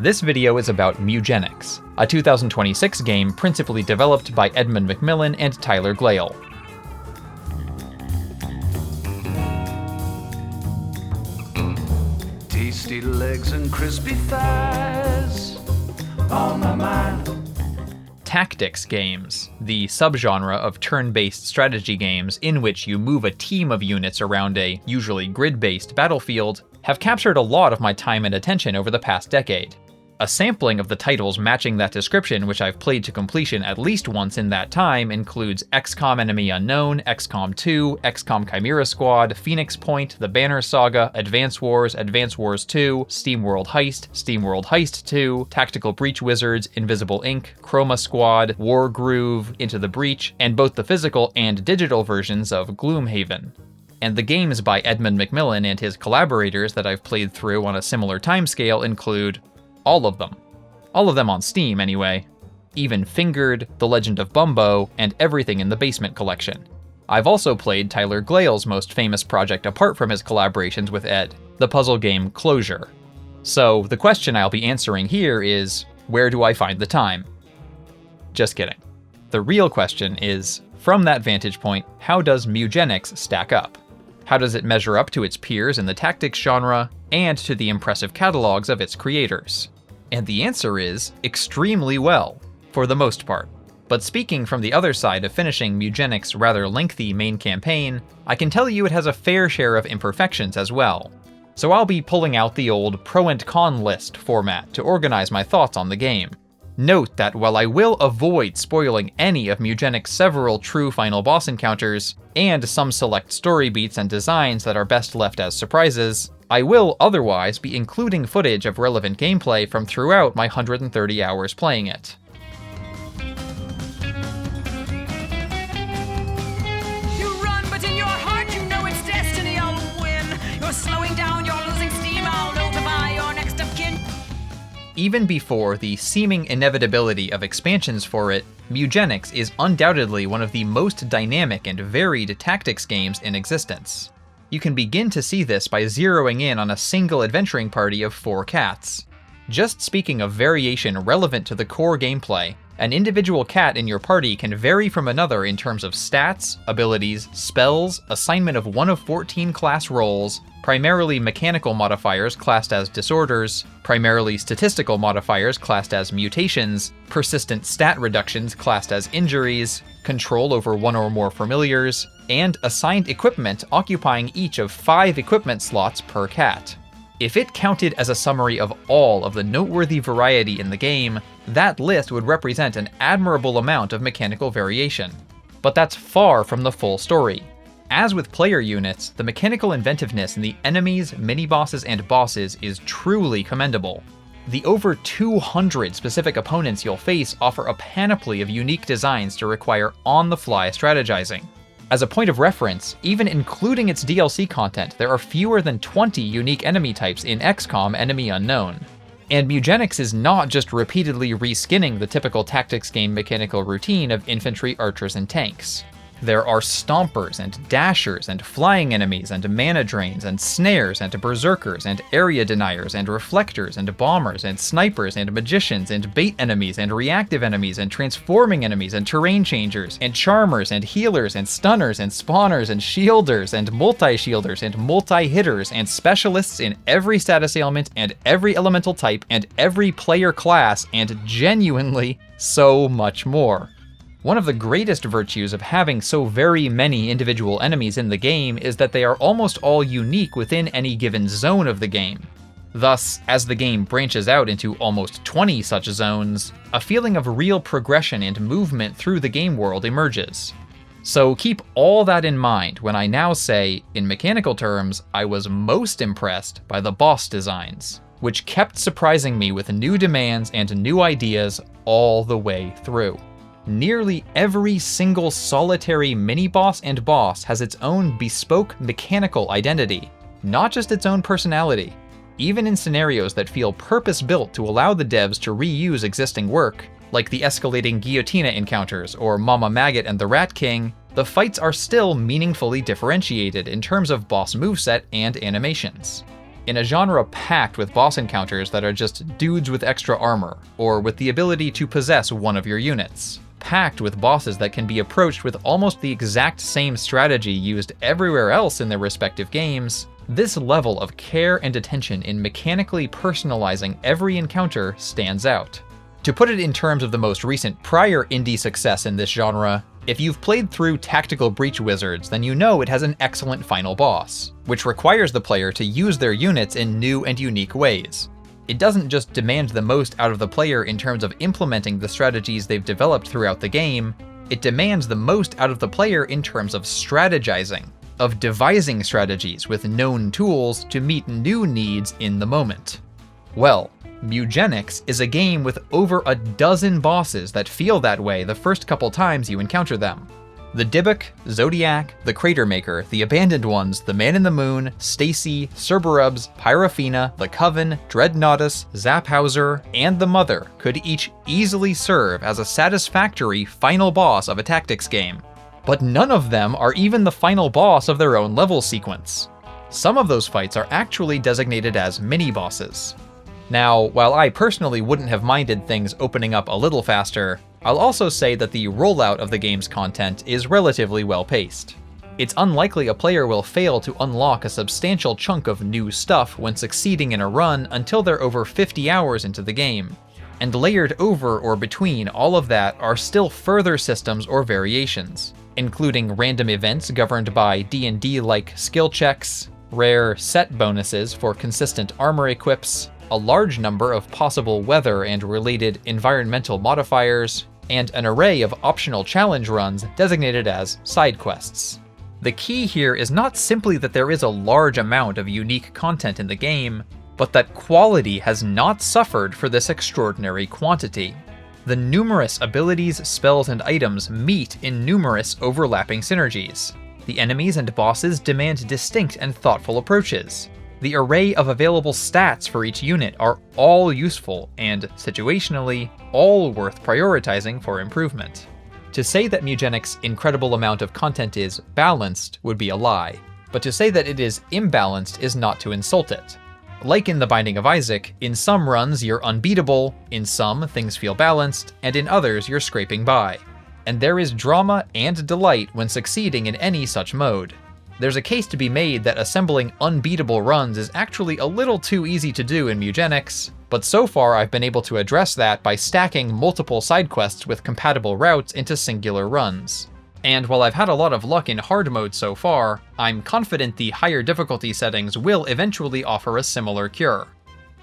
This video is about Mewgenics, a 2026 game principally developed by Edmund Macmillan and Tyler Glale. Tasty legs and crispy thighs on my mind. Tactics games, the subgenre of turn-based strategy games in which you move a team of units around a, usually grid-based, battlefield, have captured a lot of my time and attention over the past decade. A sampling of the titles matching that description which I've played to completion at least once in that time includes XCOM Enemy Unknown, XCOM 2, XCOM Chimera Squad, Phoenix Point, The Banner Saga, Advance Wars 2, SteamWorld Heist, SteamWorld Heist 2, Tactical Breach Wizards, Invisible Inc., Chroma Squad, Wargroove, Into the Breach, and both the physical and digital versions of Gloomhaven. And the games by Edmund Macmillan and his collaborators that I've played through on a similar timescale include all of them. All of them on Steam, anyway. Even Fingered, The Legend of Bumbo, and everything in the Basement collection. I've also played Tyler Glale's most famous project apart from his collaborations with Ed, the puzzle game Closure. So the question I'll be answering here is, where do I find the time? Just kidding. The real question is, from that vantage point, how does Mewgenics stack up? How does it measure up to its peers in the tactics genre, and to the impressive catalogs of its creators? And the answer is extremely well, for the most part. But speaking from the other side of finishing Mewgenics' rather lengthy main campaign, I can tell you it has a fair share of imperfections as well. So I'll be pulling out the old pro and con list format to organize my thoughts on the game. Note that while I will avoid spoiling any of Mewgenics' several true final boss encounters, and some select story beats and designs that are best left as surprises, I will otherwise be including footage of relevant gameplay from throughout my 130 hours playing it. You run, but in your heart you know it's destiny. I'll win. You're slowing down, you're losing steam. I'll notify your next of kin. Even before the seeming inevitability of expansions for it, Mewgenics is undoubtedly one of the most dynamic and varied tactics games in existence. You can begin to see this by zeroing in on a single adventuring party of 4 cats. Just speaking of variation relevant to the core gameplay, an individual cat in your party can vary from another in terms of stats, abilities, spells, assignment of 1 of 14 class roles, primarily mechanical modifiers classed as disorders, primarily statistical modifiers classed as mutations, persistent stat reductions classed as injuries, control over 1 or more familiars, and assigned equipment occupying each of 5 equipment slots per cat. If it counted as a summary of all of the noteworthy variety in the game, that list would represent an admirable amount of mechanical variation. But that's far from the full story. As with player units, the mechanical inventiveness in the enemies, mini-bosses, and bosses is truly commendable. The over 200 specific opponents you'll face offer a panoply of unique designs to require on-the-fly strategizing. As a point of reference, even including its DLC content, there are fewer than 20 unique enemy types in XCOM Enemy Unknown. And Mewgenics is not just repeatedly reskinning the typical tactics game mechanical routine of infantry, archers, and tanks. There are stompers and dashers and flying enemies and mana drains and snares and berserkers and area deniers and reflectors and bombers and snipers and magicians and bait enemies and reactive enemies and transforming enemies and terrain changers and charmers and healers and stunners and spawners and shielders and multi-shielders and multi-hitters and specialists in every status ailment and every elemental type and every player class and genuinely so much more. One of the greatest virtues of having so very many individual enemies in the game is that they are almost all unique within any given zone of the game. Thus, as the game branches out into almost 20 such zones, a feeling of real progression and movement through the game world emerges. So keep all that in mind when I now say, in mechanical terms, I was most impressed by the boss designs, which kept surprising me with new demands and new ideas all the way through. Nearly every single solitary mini-boss and boss has its own bespoke mechanical identity, not just its own personality. Even in scenarios that feel purpose-built to allow the devs to reuse existing work, like the escalating Guillotina encounters or Mama Maggot and the Rat King, the fights are still meaningfully differentiated in terms of boss moveset and animations. In a genre packed with boss encounters that are just dudes with extra armor, or with the ability to possess one of your units. Packed with bosses that can be approached with almost the exact same strategy used everywhere else in their respective games, this level of care and attention in mechanically personalizing every encounter stands out. To put it in terms of the most recent prior indie success in this genre, if you've played through Tactical Breach Wizards, then you know it has an excellent final boss, which requires the player to use their units in new and unique ways. It doesn't just demand the most out of the player in terms of implementing the strategies they've developed throughout the game, it demands the most out of the player in terms of strategizing, of devising strategies with known tools to meet new needs in the moment. Well, Mewgenics is a game with over a dozen bosses that feel that way the first couple times you encounter them. The Dybbuk, Zodiac, the Cratermaker, the Abandoned Ones, the Man in the Moon, Stacy, Cerberubs, Pyrophena, the Coven, Dreadnoughtus, Zaphauser, and the Mother could each easily serve as a satisfactory final boss of a tactics game. But none of them are even the final boss of their own level sequence. Some of those fights are actually designated as mini-bosses. Now, while I personally wouldn't have minded things opening up a little faster, I'll also say that the rollout of the game's content is relatively well paced. It's unlikely a player will fail to unlock a substantial chunk of new stuff when succeeding in a run until they're over 50 hours into the game. And layered over or between all of that are still further systems or variations, including random events governed by D&D-like skill checks, rare set bonuses for consistent armor equips, a large number of possible weather and related environmental modifiers, and an array of optional challenge runs designated as side quests. The key here is not simply that there is a large amount of unique content in the game, but that quality has not suffered for this extraordinary quantity. The numerous abilities, spells, and items meet in numerous overlapping synergies. The enemies and bosses demand distinct and thoughtful approaches. The array of available stats for each unit are all useful and, situationally, all worth prioritizing for improvement. To say that Mewgenics' incredible amount of content is balanced would be a lie, but to say that it is imbalanced is not to insult it. Like in The Binding of Isaac, in some runs you're unbeatable, in some things feel balanced, and in others you're scraping by. And there is drama and delight when succeeding in any such mode. There's a case to be made that assembling unbeatable runs is actually a little too easy to do in Mewgenics, but so far I've been able to address that by stacking multiple side quests with compatible routes into singular runs. And while I've had a lot of luck in hard mode so far, I'm confident the higher difficulty settings will eventually offer a similar cure.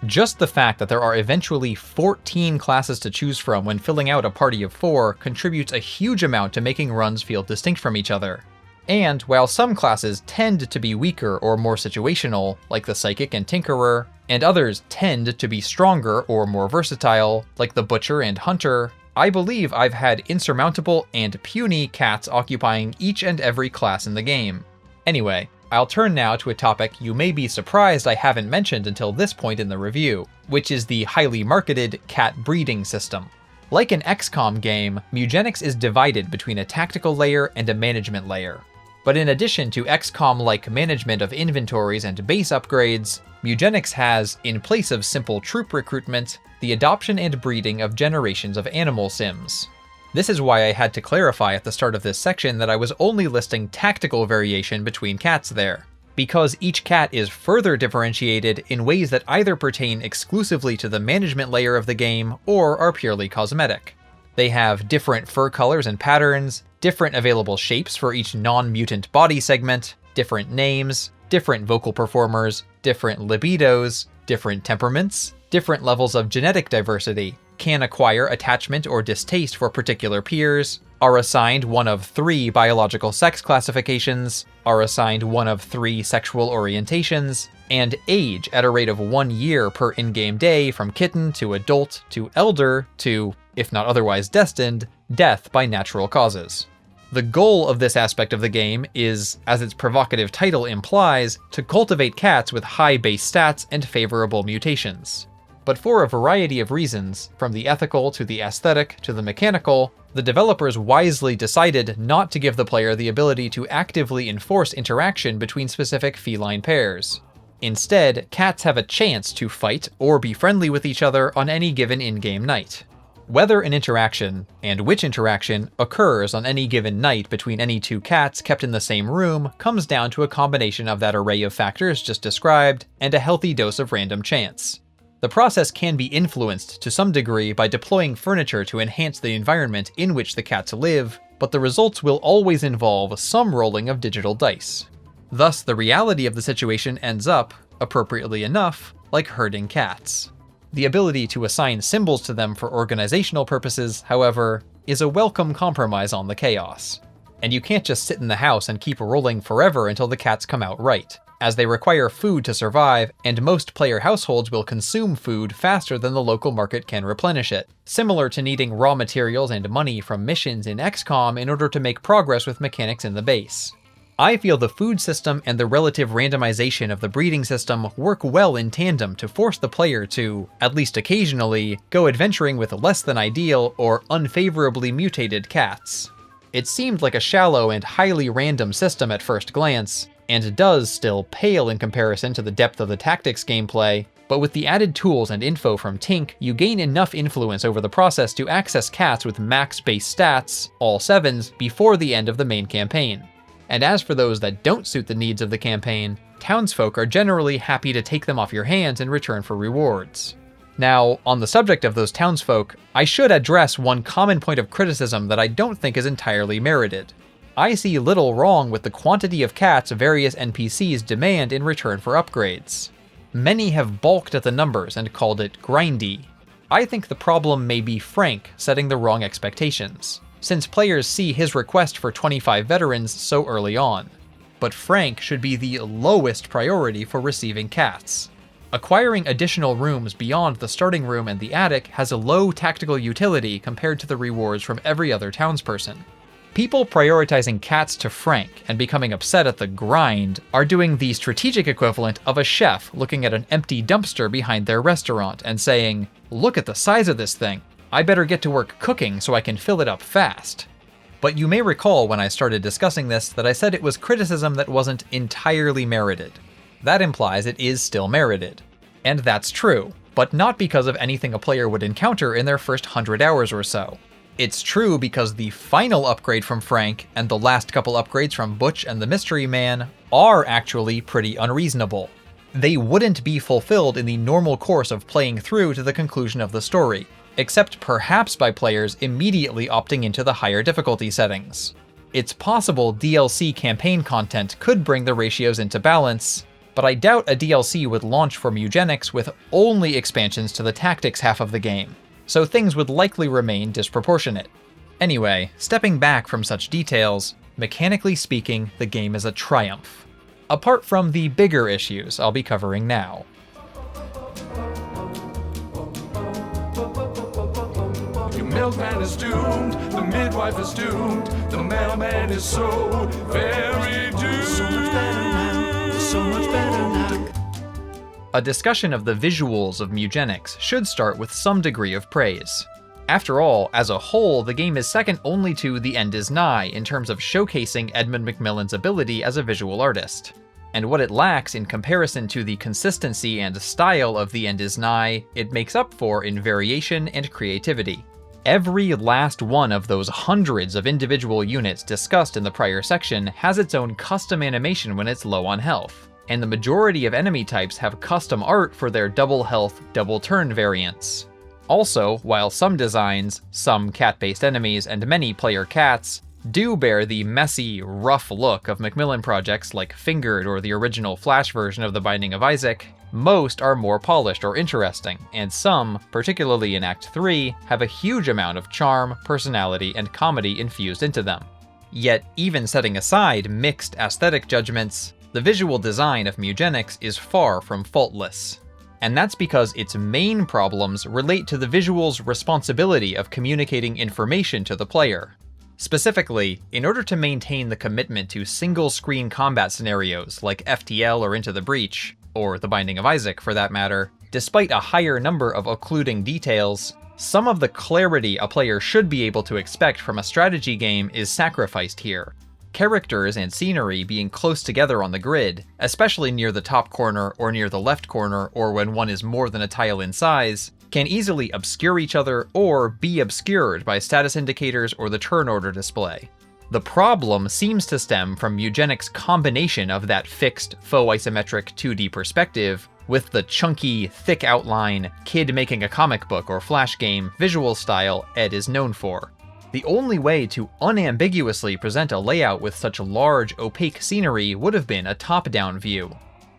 Just the fact that there are eventually 14 classes to choose from when filling out a party of 4 contributes a huge amount to making runs feel distinct from each other. And while some classes tend to be weaker or more situational, like the Psychic and Tinkerer, and others tend to be stronger or more versatile, like the Butcher and Hunter, I believe I've had insurmountable and puny cats occupying each and every class in the game. Anyway, I'll turn now to a topic you may be surprised I haven't mentioned until this point in the review, which is the highly marketed cat breeding system. Like an XCOM game, Mewgenics is divided between a tactical layer and a management layer. But in addition to XCOM-like management of inventories and base upgrades, Mewgenics has, in place of simple troop recruitment, the adoption and breeding of generations of animal sims. This is why I had to clarify at the start of this section that I was only listing tactical variation between cats there, because each cat is further differentiated in ways that either pertain exclusively to the management layer of the game or are purely cosmetic. They have different fur colors and patterns, different available shapes for each non-mutant body segment, different names, different vocal performers, different libidos, different temperaments, different levels of genetic diversity, can acquire attachment or distaste for particular peers, are assigned one of 3 biological sex classifications, are assigned one of 3 sexual orientations, and age at a rate of 1 year per in-game day from kitten to adult to elder to, if not otherwise destined, death by natural causes. The goal of this aspect of the game is, as its provocative title implies, to cultivate cats with high base stats and favorable mutations. But for a variety of reasons, from the ethical to the aesthetic to the mechanical, the developers wisely decided not to give the player the ability to actively enforce interaction between specific feline pairs. Instead, cats have a chance to fight or be friendly with each other on any given in-game night. Whether an interaction, and which interaction, occurs on any given night between any two cats kept in the same room comes down to a combination of that array of factors just described and a healthy dose of random chance. The process can be influenced to some degree by deploying furniture to enhance the environment in which the cats live, but the results will always involve some rolling of digital dice. Thus, the reality of the situation ends up, appropriately enough, like herding cats. The ability to assign symbols to them for organizational purposes, however, is a welcome compromise on the chaos. And you can't just sit in the house and keep rolling forever until the cats come out right, as they require food to survive, and most player households will consume food faster than the local market can replenish it, similar to needing raw materials and money from missions in XCOM in order to make progress with mechanics in the base. I feel the food system and the relative randomization of the breeding system work well in tandem to force the player to, at least occasionally, go adventuring with less than ideal or unfavorably mutated cats. It seemed like a shallow and highly random system at first glance, and does still pale in comparison to the depth of the tactics gameplay, but with the added tools and info from Tink, you gain enough influence over the process to access cats with max base stats, all 7s, before the end of the main campaign. And as for those that don't suit the needs of the campaign, townsfolk are generally happy to take them off your hands in return for rewards. Now, on the subject of those townsfolk, I should address one common point of criticism that I don't think is entirely merited. I see little wrong with the quantity of cats various NPCs demand in return for upgrades. Many have balked at the numbers and called it grindy. I think the problem may be Frank setting the wrong expectations, since players see his request for 25 veterans so early on. But Frank should be the lowest priority for receiving cats. Acquiring additional rooms beyond the starting room and the attic has a low tactical utility compared to the rewards from every other townsperson. People prioritizing cats to Frank and becoming upset at the grind are doing the strategic equivalent of a chef looking at an empty dumpster behind their restaurant and saying, "Look at the size of this thing. I better get to work cooking so I can fill it up fast." But you may recall when I started discussing this that I said it was criticism that wasn't entirely merited. That implies it is still merited. And that's true, but not because of anything a player would encounter in their first 100 hours or so. It's true because the final upgrade from Frank and the last couple upgrades from Butch and the Mystery Man are actually pretty unreasonable. They wouldn't be fulfilled in the normal course of playing through to the conclusion of the story, except perhaps by players immediately opting into the higher difficulty settings. It's possible DLC campaign content could bring the ratios into balance, but I doubt a DLC would launch for Mewgenics with only expansions to the tactics half of the game, so things would likely remain disproportionate. Anyway, stepping back from such details, mechanically speaking, the game is a triumph. Apart from the bigger issues I'll be covering now. Your milkman is doomed, the midwife is doomed, the mailman is so very doomed. So much better now, so much better now. A discussion of the visuals of Mewgenics should start with some degree of praise. After all, as a whole, the game is second only to The End Is Nigh in terms of showcasing Edmund Macmillan's ability as a visual artist. And what it lacks in comparison to the consistency and style of The End Is Nigh, it makes up for in variation and creativity. Every last one of those hundreds of individual units discussed in the prior section has its own custom animation when it's low on health, and the majority of enemy types have custom art for their double health, double turn variants. Also, while some designs, some cat-based enemies, and many player cats do bear the messy, rough look of Macmillan projects like Fingered or the original Flash version of The Binding of Isaac, most are more polished or interesting, and some, particularly in Act 3, have a huge amount of charm, personality, and comedy infused into them. Yet, even setting aside mixed aesthetic judgments, the visual design of Mewgenics is far from faultless. And that's because its main problems relate to the visual's responsibility of communicating information to the player. Specifically, in order to maintain the commitment to single-screen combat scenarios like FTL or Into the Breach, or The Binding of Isaac for that matter, despite a higher number of occluding details, some of the clarity a player should be able to expect from a strategy game is sacrificed here. Characters and scenery being close together on the grid, especially near the top corner or near the left corner or when one is more than a tile in size, can easily obscure each other or be obscured by status indicators or the turn order display. The problem seems to stem from Mewgenics' combination of that fixed, faux isometric 2D perspective with the chunky, thick outline, kid making a comic book or flash game visual style Ed is known for. The only way to unambiguously present a layout with such large, opaque scenery would have been a top-down view.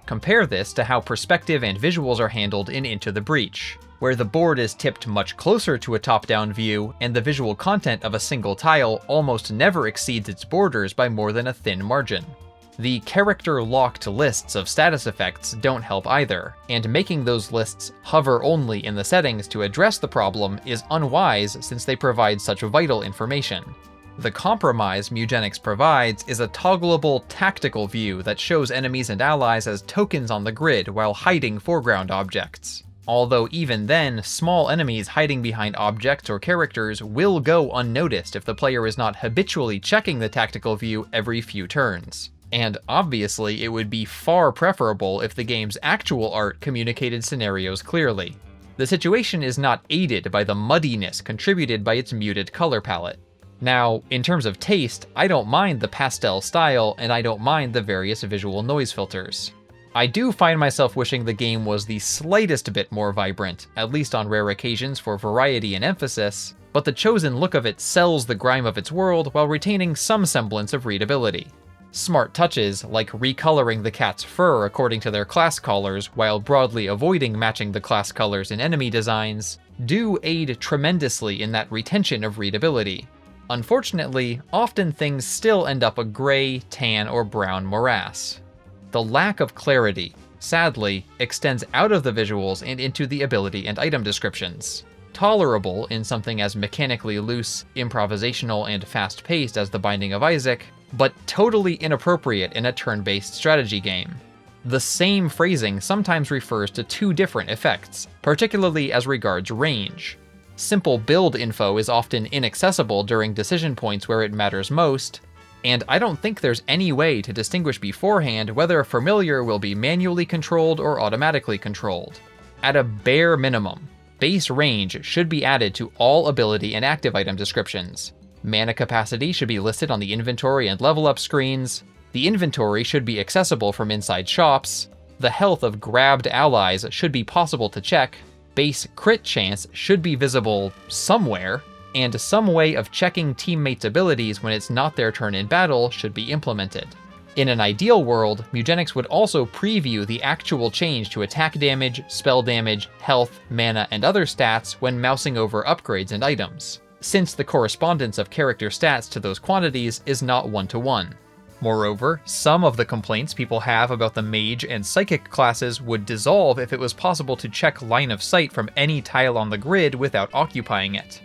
Compare this to how perspective and visuals are handled in Into the Breach, where the board is tipped much closer to a top-down view and the visual content of a single tile almost never exceeds its borders by more than a thin margin. The character-locked lists of status effects don't help either, and making those lists hover only in the settings to address the problem is unwise since they provide such vital information. The compromise Mewgenics provides is a toggleable tactical view that shows enemies and allies as tokens on the grid while hiding foreground objects. Although even then, small enemies hiding behind objects or characters will go unnoticed if the player is not habitually checking the tactical view every few turns. And obviously, it would be far preferable if the game's actual art communicated scenarios clearly. The situation is not aided by the muddiness contributed by its muted color palette. Now, in terms of taste, I don't mind the pastel style, and I don't mind the various visual noise filters. I do find myself wishing the game was the slightest bit more vibrant, at least on rare occasions for variety and emphasis, but the chosen look of it sells the grime of its world while retaining some semblance of readability. Smart touches, like recoloring the cat's fur according to their class colors while broadly avoiding matching the class colors in enemy designs, do aid tremendously in that retention of readability. Unfortunately, often things still end up a gray, tan, or brown morass. The lack of clarity, sadly, extends out of the visuals and into the ability and item descriptions. Tolerable in something as mechanically loose, improvisational, and fast-paced as The Binding of Isaac, but totally inappropriate in a turn-based strategy game. The same phrasing sometimes refers to two different effects, particularly as regards range. Simple build info is often inaccessible during decision points where it matters most, and I don't think there's any way to distinguish beforehand whether a familiar will be manually controlled or automatically controlled. At a bare minimum, base range should be added to all ability and active item descriptions. Mana capacity should be listed on the inventory and level up screens. The inventory should be accessible from inside shops. The health of grabbed allies should be possible to check. Base crit chance should be visible somewhere. And some way of checking teammates' abilities when it's not their turn in battle should be implemented. In an ideal world, Mewgenics would also preview the actual change to attack damage, spell damage, health, mana, and other stats when mousing over upgrades and items, since the correspondence of character stats to those quantities is not one-to-one. Moreover, some of the complaints people have about the mage and psychic classes would dissolve if it was possible to check line of sight from any tile on the grid without occupying it.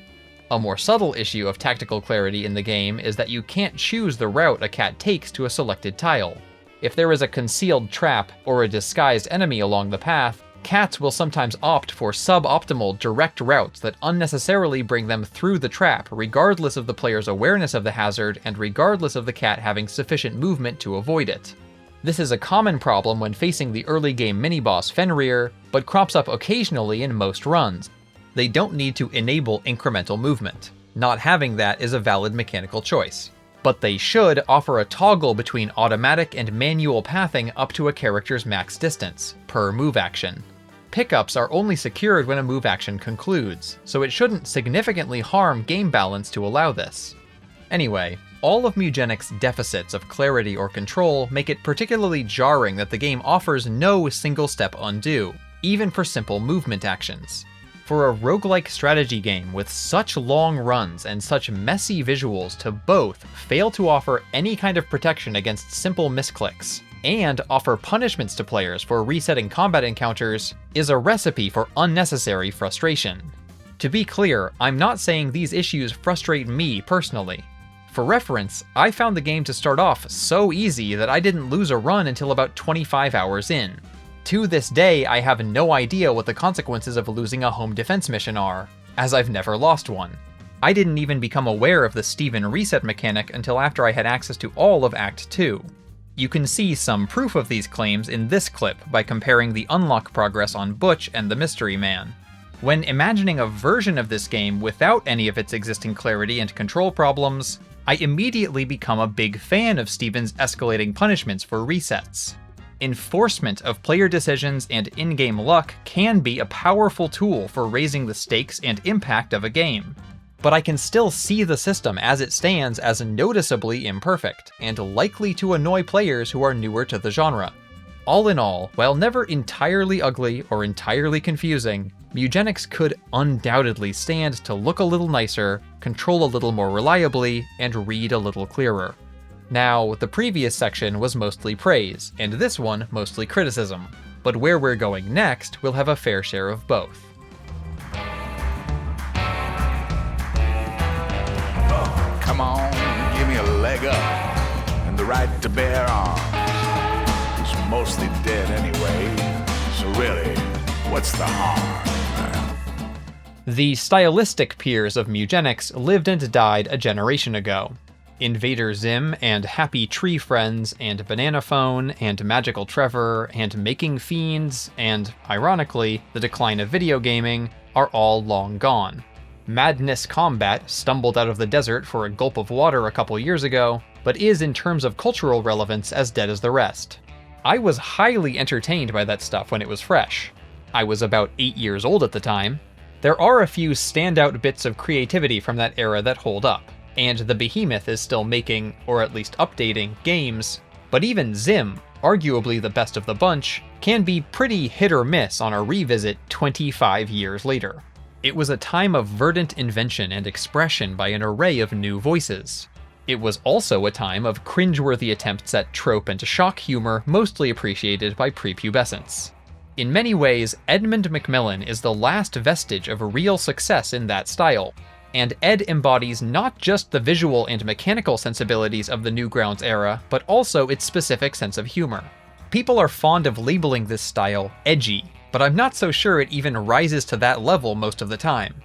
A more subtle issue of tactical clarity in the game is that you can't choose the route a cat takes to a selected tile. If there is a concealed trap or a disguised enemy along the path, cats will sometimes opt for suboptimal direct routes that unnecessarily bring them through the trap regardless of the player's awareness of the hazard and regardless of the cat having sufficient movement to avoid it. This is a common problem when facing the early game mini-boss Fenrir, but crops up occasionally in most runs. They don't need to enable incremental movement. Not having that is a valid mechanical choice. But they should offer a toggle between automatic and manual pathing up to a character's max distance, per move action. Pickups are only secured when a move action concludes, so it shouldn't significantly harm game balance to allow this. Anyway, all of Mewgenics' deficits of clarity or control make it particularly jarring that the game offers no single-step undo, even for simple movement actions. For a roguelike strategy game with such long runs and such messy visuals to both fail to offer any kind of protection against simple misclicks, and offer punishments to players for resetting combat encounters, is a recipe for unnecessary frustration. To be clear, I'm not saying these issues frustrate me personally. For reference, I found the game to start off so easy that I didn't lose a run until about 25 hours in. To this day, I have no idea what the consequences of losing a home defense mission are, as I've never lost one. I didn't even become aware of the Steven reset mechanic until after I had access to all of Act 2. You can see some proof of these claims in this clip by comparing the unlock progress on Butch and the Mystery Man. When imagining a version of this game without any of its existing clarity and control problems, I immediately become a big fan of Steven's escalating punishments for resets. Enforcement of player decisions and in-game luck can be a powerful tool for raising the stakes and impact of a game, but I can still see the system as it stands as noticeably imperfect, and likely to annoy players who are newer to the genre. All in all, while never entirely ugly or entirely confusing, Mewgenics could undoubtedly stand to look a little nicer, control a little more reliably, and read a little clearer. Now, the previous section was mostly praise, and this one mostly criticism, but where we're going next will have a fair share of both. Come on, give me a leg up and the right to bear arms. It's mostly dead anyway, so really, what's the harm? The stylistic peers of Mewgenics lived and died a generation ago. Invader Zim and Happy Tree Friends and Banana Phone and Magical Trevor and Making Fiends and, ironically, the decline of video gaming are all long gone. Madness Combat stumbled out of the desert for a gulp of water a couple years ago, but is in terms of cultural relevance as dead as the rest. I was highly entertained by that stuff when it was fresh. I was about 8 years old at the time. There are a few standout bits of creativity from that era that hold up, and the behemoth is still making, or at least updating, games, but even Zim, arguably the best of the bunch, can be pretty hit or miss on a revisit 25 years later. It was a time of verdant invention and expression by an array of new voices. It was also a time of cringeworthy attempts at trope and shock humor mostly appreciated by prepubescents. In many ways, Edmund Macmillan is the last vestige of real success in that style, and Ed embodies not just the visual and mechanical sensibilities of the Newgrounds era, but also its specific sense of humor. People are fond of labeling this style edgy, but I'm not so sure it even rises to that level most of the time.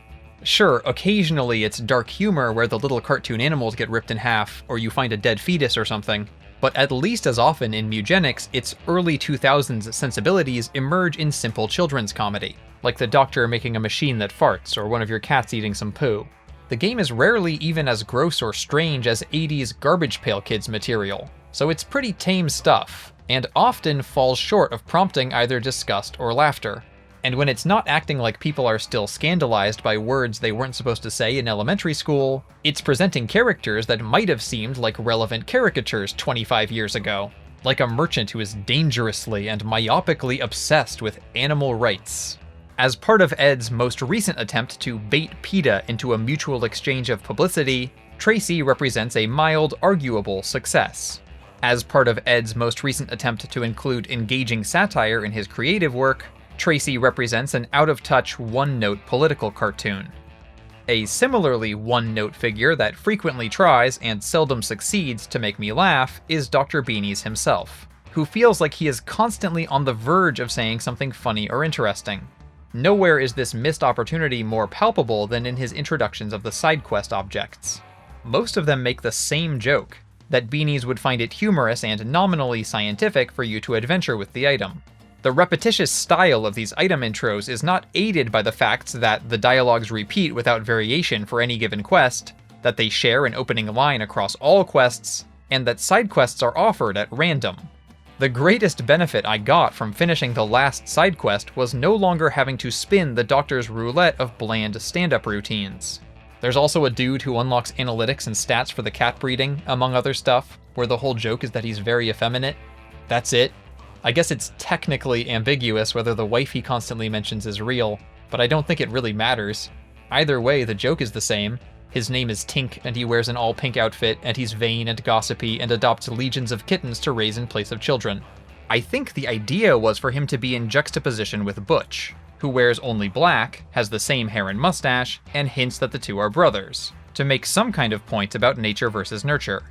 Sure, occasionally it's dark humor where the little cartoon animals get ripped in half, or you find a dead fetus or something, but at least as often in Mewgenics, its early 2000s sensibilities emerge in simple children's comedy, like the doctor making a machine that farts, or one of your cats eating some poo. The game is rarely even as gross or strange as 80s Garbage Pail Kids material, so it's pretty tame stuff, and often falls short of prompting either disgust or laughter. And when it's not acting like people are still scandalized by words they weren't supposed to say in elementary school, it's presenting characters that might have seemed like relevant caricatures 25 years ago, like a merchant who is dangerously and myopically obsessed with animal rights. As part of Ed's most recent attempt to bait PETA into a mutual exchange of publicity, Tracy represents a mild, arguable success. As part of Ed's most recent attempt to include engaging satire in his creative work, Tracy represents an out-of-touch, one-note political cartoon. A similarly one-note figure that frequently tries and seldom succeeds to make me laugh is Dr. Beanies himself, who feels like he is constantly on the verge of saying something funny or interesting. Nowhere is this missed opportunity more palpable than in his introductions of the side quest objects. Most of them make the same joke, that Beanies would find it humorous and nominally scientific for you to adventure with the item. The repetitious style of these item intros is not aided by the fact that the dialogues repeat without variation for any given quest, that they share an opening line across all quests, and that side quests are offered at random. The greatest benefit I got from finishing the last side quest was no longer having to spin the doctor's roulette of bland stand-up routines. There's also a dude who unlocks analytics and stats for the cat breeding, among other stuff, where the whole joke is that he's very effeminate. That's it. I guess it's technically ambiguous whether the wife he constantly mentions is real, but I don't think it really matters. Either way, the joke is the same. His name is Tink, and he wears an all-pink outfit, and he's vain and gossipy, and adopts legions of kittens to raise in place of children. I think the idea was for him to be in juxtaposition with Butch, who wears only black, has the same hair and mustache, and hints that the two are brothers, to make some kind of point about nature versus nurture.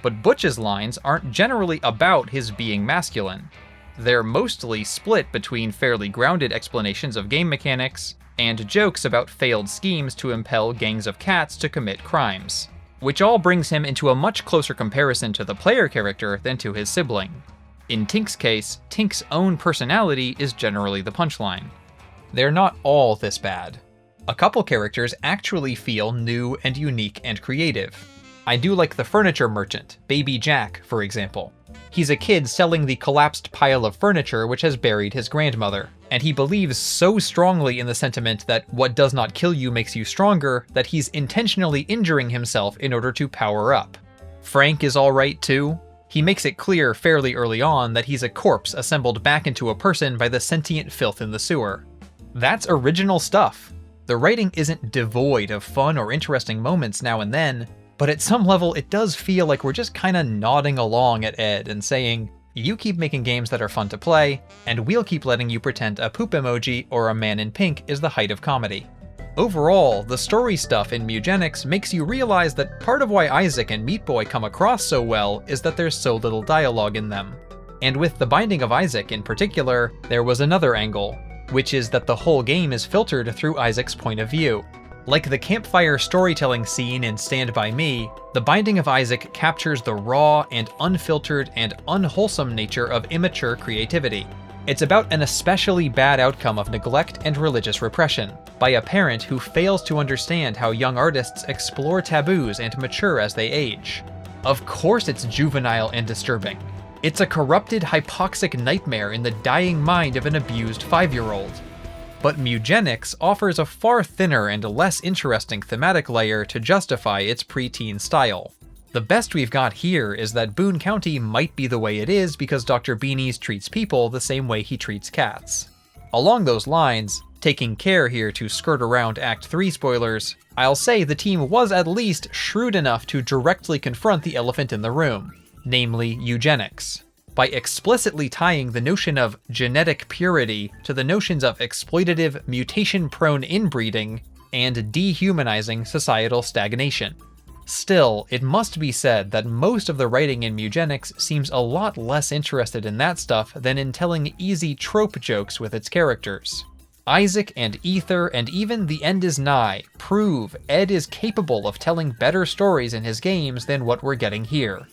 But Butch's lines aren't generally about his being masculine. They're mostly split between fairly grounded explanations of game mechanics, and jokes about failed schemes to impel gangs of cats to commit crimes, which all brings him into a much closer comparison to the player character than to his sibling. In Tink's case, Tink's own personality is generally the punchline. They're not all this bad. A couple characters actually feel new and unique and creative. I do like the furniture merchant, Baby Jack, for example. He's a kid selling the collapsed pile of furniture which has buried his grandmother, and he believes so strongly in the sentiment that what does not kill you makes you stronger that he's intentionally injuring himself in order to power up. Frank is alright too. He makes it clear fairly early on that he's a corpse assembled back into a person by the sentient filth in the sewer. That's original stuff. The writing isn't devoid of fun or interesting moments now and then, but at some level it does feel like we're just kinda nodding along at Ed and saying, you keep making games that are fun to play, and we'll keep letting you pretend a poop emoji or a man in pink is the height of comedy. Overall, the story stuff in Mewgenics makes you realize that part of why Isaac and Meat Boy come across so well is that there's so little dialogue in them. And with The Binding of Isaac in particular, there was another angle, which is that the whole game is filtered through Isaac's point of view. Like the campfire storytelling scene in Stand By Me, The Binding of Isaac captures the raw and unfiltered and unwholesome nature of immature creativity. It's about an especially bad outcome of neglect and religious repression, by a parent who fails to understand how young artists explore taboos and mature as they age. Of course it's juvenile and disturbing. It's a corrupted, hypoxic nightmare in the dying mind of an abused 5-year-old. But Mewgenics offers a far thinner and less interesting thematic layer to justify its preteen style. The best we've got here is that Boone County might be the way it is because Dr. Beanies treats people the same way he treats cats. Along those lines, taking care here to skirt around Act 3 spoilers, I'll say the team was at least shrewd enough to directly confront the elephant in the room, namely eugenics, by explicitly tying the notion of genetic purity to the notions of exploitative, mutation-prone inbreeding and dehumanizing societal stagnation. Still, it must be said that most of the writing in Mewgenics seems a lot less interested in that stuff than in telling easy trope jokes with its characters. Isaac and Ether and even The End Is Nigh prove Ed is capable of telling better stories in his games than what we're getting here.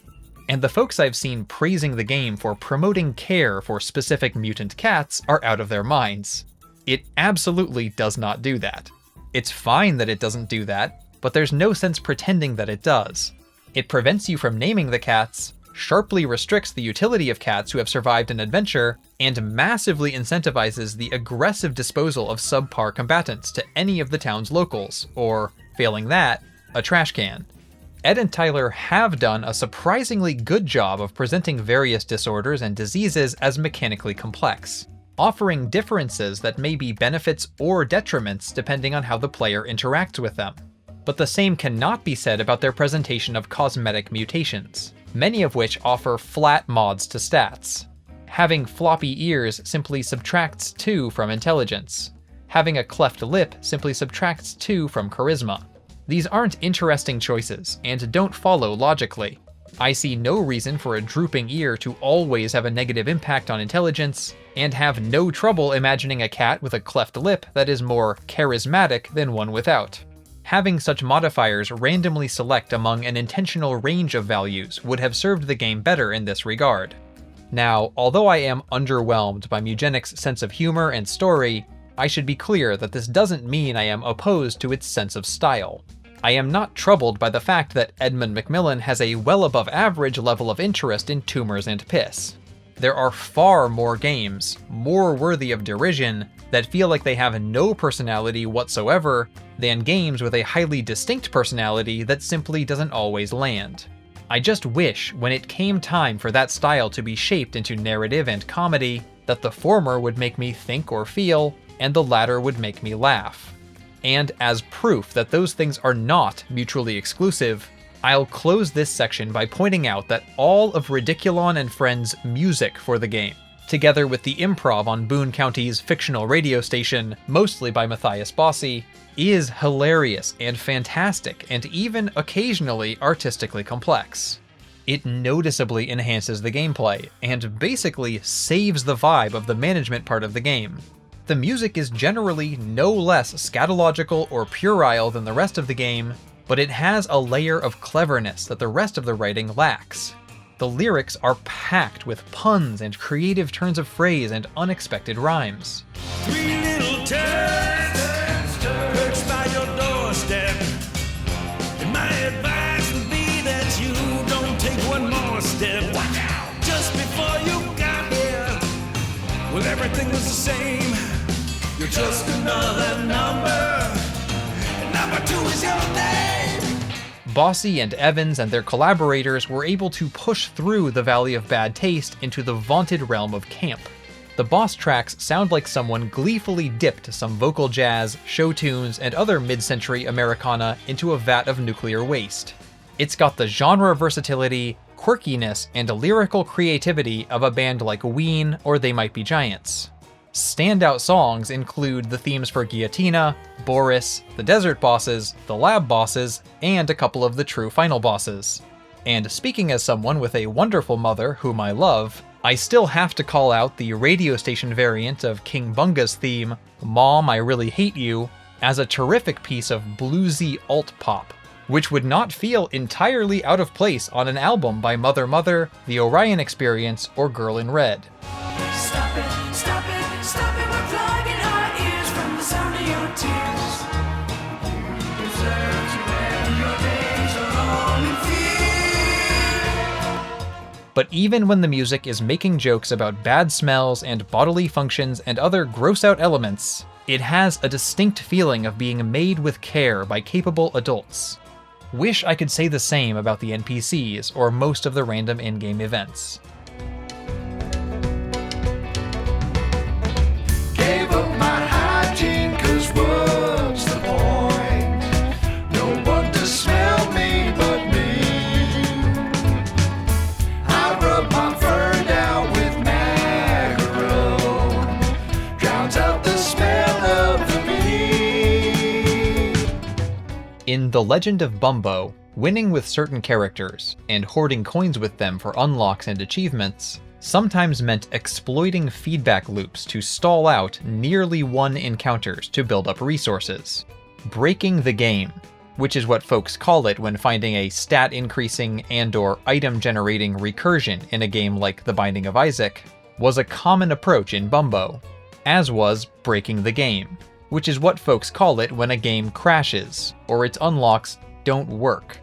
And the folks I've seen praising the game for promoting care for specific mutant cats are out of their minds. It absolutely does not do that. It's fine that it doesn't do that, but there's no sense pretending that it does. It prevents you from naming the cats, sharply restricts the utility of cats who have survived an adventure, and massively incentivizes the aggressive disposal of subpar combatants to any of the town's locals, or, failing that, a trash can. Ed and Tyler have done a surprisingly good job of presenting various disorders and diseases as mechanically complex, offering differences that may be benefits or detriments depending on how the player interacts with them. But the same cannot be said about their presentation of cosmetic mutations, many of which offer flat mods to stats. Having floppy ears simply subtracts 2 from intelligence. Having a cleft lip simply subtracts 2 from charisma. These aren't interesting choices, and don't follow logically. I see no reason for a drooping ear to always have a negative impact on intelligence, and have no trouble imagining a cat with a cleft lip that is more charismatic than one without. Having such modifiers randomly select among an intentional range of values would have served the game better in this regard. Now, although I am underwhelmed by Mewgenics' sense of humor and story, I should be clear that this doesn't mean I am opposed to its sense of style. I am not troubled by the fact that Edmund Macmillan has a well above average level of interest in tumors and piss. There are far more games, more worthy of derision, that feel like they have no personality whatsoever, than games with a highly distinct personality that simply doesn't always land. I just wish, when it came time for that style to be shaped into narrative and comedy, that the former would make me think or feel, and the latter would make me laugh. And as proof that those things are not mutually exclusive, I'll close this section by pointing out that all of Ridiculon and Friends' music for the game, together with the improv on Boone County's fictional radio station, mostly by Matthias Bossi, is hilarious and fantastic and even occasionally artistically complex. It noticeably enhances the gameplay and basically saves the vibe of the management part of the game. The music is generally no less scatological or puerile than the rest of the game, but it has a layer of cleverness that the rest of the writing lacks. The lyrics are packed with puns and creative turns of phrase and unexpected rhymes. Three little turds perched by your doorstep. And my advice would be that you don't take one more step. Watch out! Just before you got here, well, everything was the same. You're just another number, and number 2 is your name. Bossy and Evans and their collaborators were able to push through the Valley of Bad Taste into the vaunted realm of camp. The boss tracks sound like someone gleefully dipped some vocal jazz, show tunes, and other mid-century Americana into a vat of nuclear waste. It's got the genre versatility, quirkiness, and lyrical creativity of a band like Ween or They Might Be Giants. Standout songs include the themes for Guillotina, Boris, the Desert Bosses, the Lab Bosses, and a couple of the true final bosses. And speaking as someone with a wonderful mother whom I love, I still have to call out the radio station variant of King Bunga's theme, Mom, I Really Hate You, as a terrific piece of bluesy alt-pop, which would not feel entirely out of place on an album by Mother Mother, The Orion Experience, or Girl in Red. Stop it, stop it. Stop it, we're plugging our ears from the sound of your tears. You deserve to end your days alone in fear. But even when the music is making jokes about bad smells and bodily functions and other gross-out elements, it has a distinct feeling of being made with care by capable adults. Wish I could say the same about the NPCs or most of the random in-game events. Gave up my hygiene, 'cause what's the point? No one to smell me but me. I rub my fur down with mackerel, drowns out the smell of the meat. In The Legend of Bumbo, winning with certain characters and hoarding coins with them for unlocks and achievements sometimes meant exploiting feedback loops to stall out nearly won encounters to build up resources. Breaking the game, which is what folks call it when finding a stat increasing and/or item generating recursion in a game like The Binding of Isaac, was a common approach in Bumbo, as was breaking the game, which is what folks call it when a game crashes or its unlocks don't work.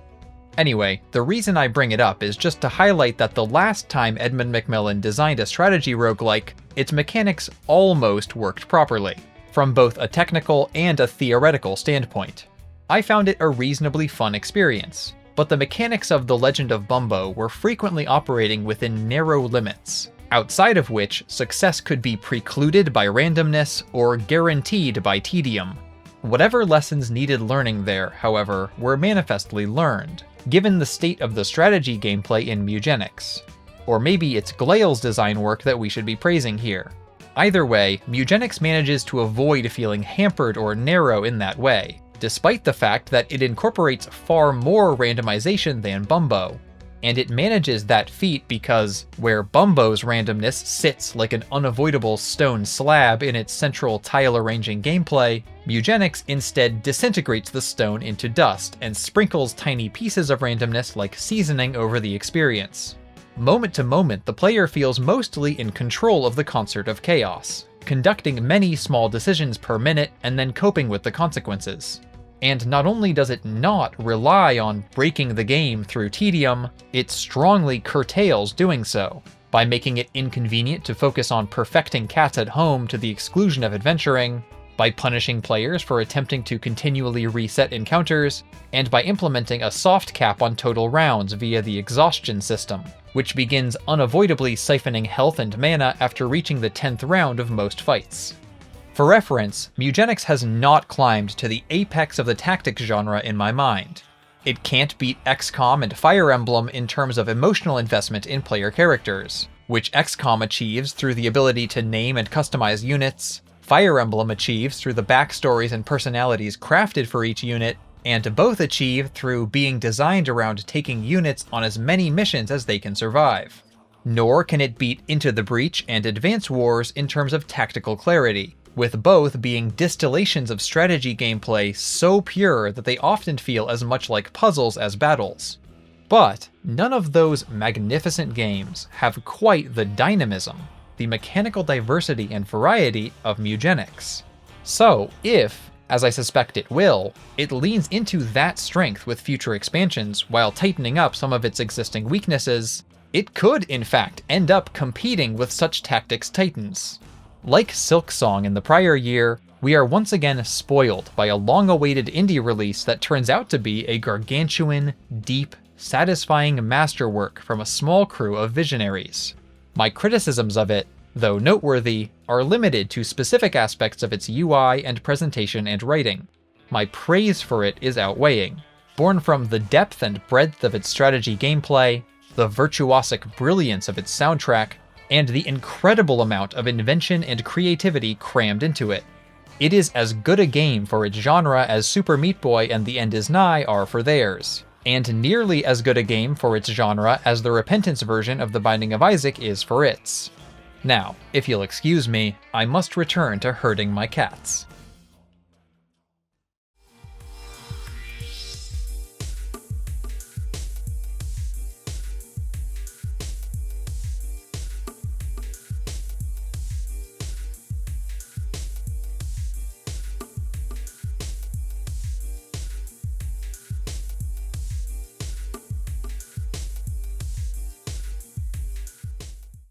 Anyway, the reason I bring it up is just to highlight that the last time Edmund McMillan designed a strategy roguelike, its mechanics almost worked properly, from both a technical and a theoretical standpoint. I found it a reasonably fun experience, but the mechanics of The Legend of Bumbo were frequently operating within narrow limits, outside of which success could be precluded by randomness or guaranteed by tedium. Whatever lessons needed learning there, however, were manifestly learned, given the state of the strategy gameplay in Mewgenics. Or maybe it's Glail's design work that we should be praising here. Either way, Mewgenics manages to avoid feeling hampered or narrow in that way, despite the fact that it incorporates far more randomization than Bumbo. And it manages that feat because where Bumbo's randomness sits like an unavoidable stone slab in its central tile-arranging gameplay, Mewgenics instead disintegrates the stone into dust and sprinkles tiny pieces of randomness like seasoning over the experience. Moment to moment, the player feels mostly in control of the concert of chaos, conducting many small decisions per minute and then coping with the consequences. And not only does it not rely on breaking the game through tedium, it strongly curtails doing so, by making it inconvenient to focus on perfecting cats at home to the exclusion of adventuring, by punishing players for attempting to continually reset encounters, and by implementing a soft cap on total rounds via the exhaustion system, which begins unavoidably siphoning health and mana after reaching the 10th round of most fights. For reference, Mewgenics has not climbed to the apex of the tactics genre in my mind. It can't beat XCOM and Fire Emblem in terms of emotional investment in player characters, which XCOM achieves through the ability to name and customize units, Fire Emblem achieves through the backstories and personalities crafted for each unit, and both achieve through being designed around taking units on as many missions as they can survive. Nor can it beat Into the Breach and Advance Wars in terms of tactical clarity, with both being distillations of strategy gameplay so pure that they often feel as much like puzzles as battles. But none of those magnificent games have quite the dynamism, the mechanical diversity and variety of Mewgenics. So if, as I suspect it will, it leans into that strength with future expansions while tightening up some of its existing weaknesses, it could in fact end up competing with such tactics titans. Like Silksong in the prior year, we are once again spoiled by a long-awaited indie release that turns out to be a gargantuan, deep, satisfying masterwork from a small crew of visionaries. My criticisms of it, though noteworthy, are limited to specific aspects of its UI and presentation and writing. My praise for it is outweighing, born from the depth and breadth of its strategy gameplay, the virtuosic brilliance of its soundtrack, and the incredible amount of invention and creativity crammed into it. It is as good a game for its genre as Super Meat Boy and The End Is Nigh are for theirs, and nearly as good a game for its genre as the Repentance version of The Binding of Isaac is for its. Now, if you'll excuse me, I must return to herding my cats.